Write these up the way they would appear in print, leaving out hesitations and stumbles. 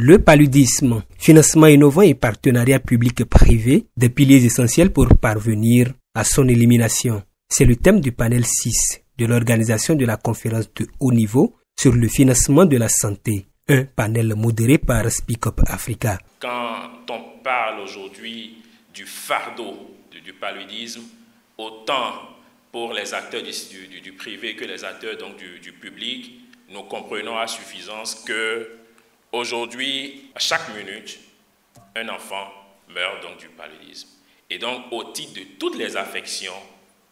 Le paludisme, financement innovant et partenariat public-privé, des piliers essentiels pour parvenir à son élimination. C'est le thème du panel 6 de l'organisation de la conférence de haut niveau sur le financement de la santé, un panel modéré par Speak Up Africa. Quand on parle aujourd'hui du fardeau du paludisme, autant pour les acteurs du privé que les acteurs donc, du public, nous comprenons à suffisance que aujourd'hui, à chaque minute, un enfant meurt donc du paludisme. Et donc, au titre de toutes les affections,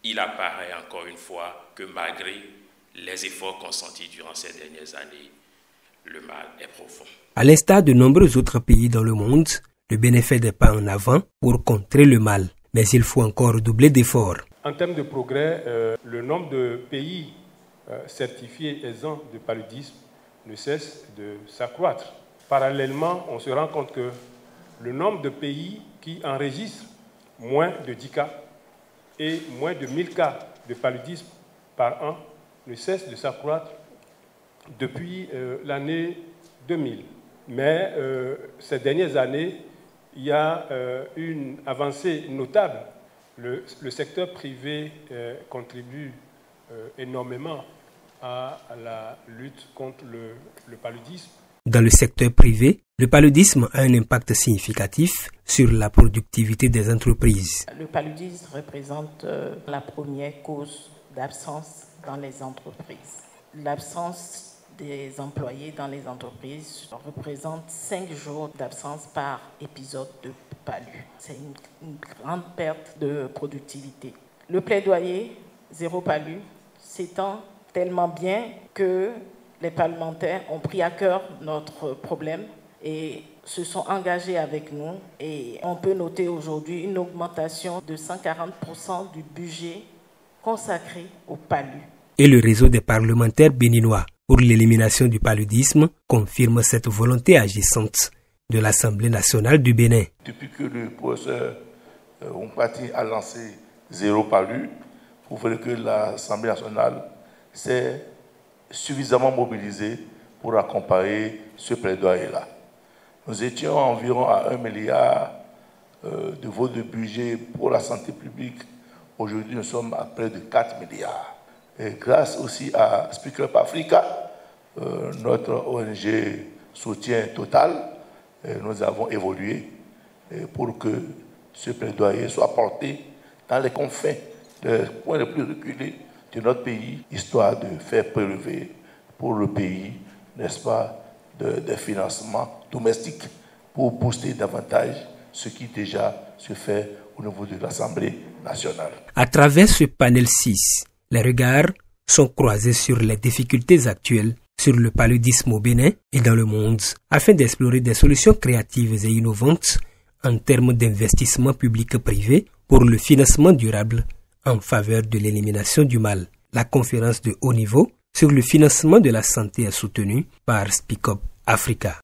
il apparaît encore une fois que malgré les efforts consentis durant ces dernières années, le mal est profond. À l'instar de nombreux autres pays dans le monde, le Bénin fait des pas en avant pour contrer le mal. Mais il faut encore doubler d'efforts. En termes de progrès, le nombre de pays certifiés exempts de paludisme ne cesse de s'accroître. Parallèlement, on se rend compte que le nombre de pays qui enregistrent moins de 10 cas et moins de 1000 cas de paludisme par an ne cesse de s'accroître depuis l'année 2000. Mais ces dernières années, il y a une avancée notable. Le secteur privé contribue énormément à la lutte contre le paludisme. Dans le secteur privé, le paludisme a un impact significatif sur la productivité des entreprises. Le paludisme représente la première cause d'absence dans les entreprises. L'absence des employés dans les entreprises représente 5 jours d'absence par épisode de palu. C'est une grande perte de productivité. Le plaidoyer zéro palu s'étend tellement bien que les parlementaires ont pris à cœur notre problème et se sont engagés avec nous. Et on peut noter aujourd'hui une augmentation de 140% du budget consacré au palu. Et le réseau des parlementaires béninois pour l'élimination du paludisme confirme cette volonté agissante de l'Assemblée nationale du Bénin. Depuis que le professeur Ompati a lancé Zéro Palu, vous voyez que l'Assemblée nationale s'est suffisamment mobilisée pour accompagner ce plaidoyer-là. Nous étions environ à 1 milliard de votes de budget pour la santé publique. Aujourd'hui, nous sommes à près de 4 milliards. Et grâce aussi à Speak Up Africa, notre ONG soutien total, nous avons évolué pour que ce plaidoyer soit porté dans les confins, les points les plus reculés de notre pays, histoire de faire prélever pour le pays, n'est-ce pas, des financements domestiques pour booster davantage ce qui déjà se fait au niveau de l'Assemblée nationale. À travers ce panel 6, les regards sont croisés sur les difficultés actuelles sur le paludisme au Bénin et dans le monde, afin d'explorer des solutions créatives et innovantes en termes d'investissement public-privé pour le financement durable en faveur de l'élimination du mal. La conférence de haut niveau sur le financement de la santé est soutenue par Speak Up Africa.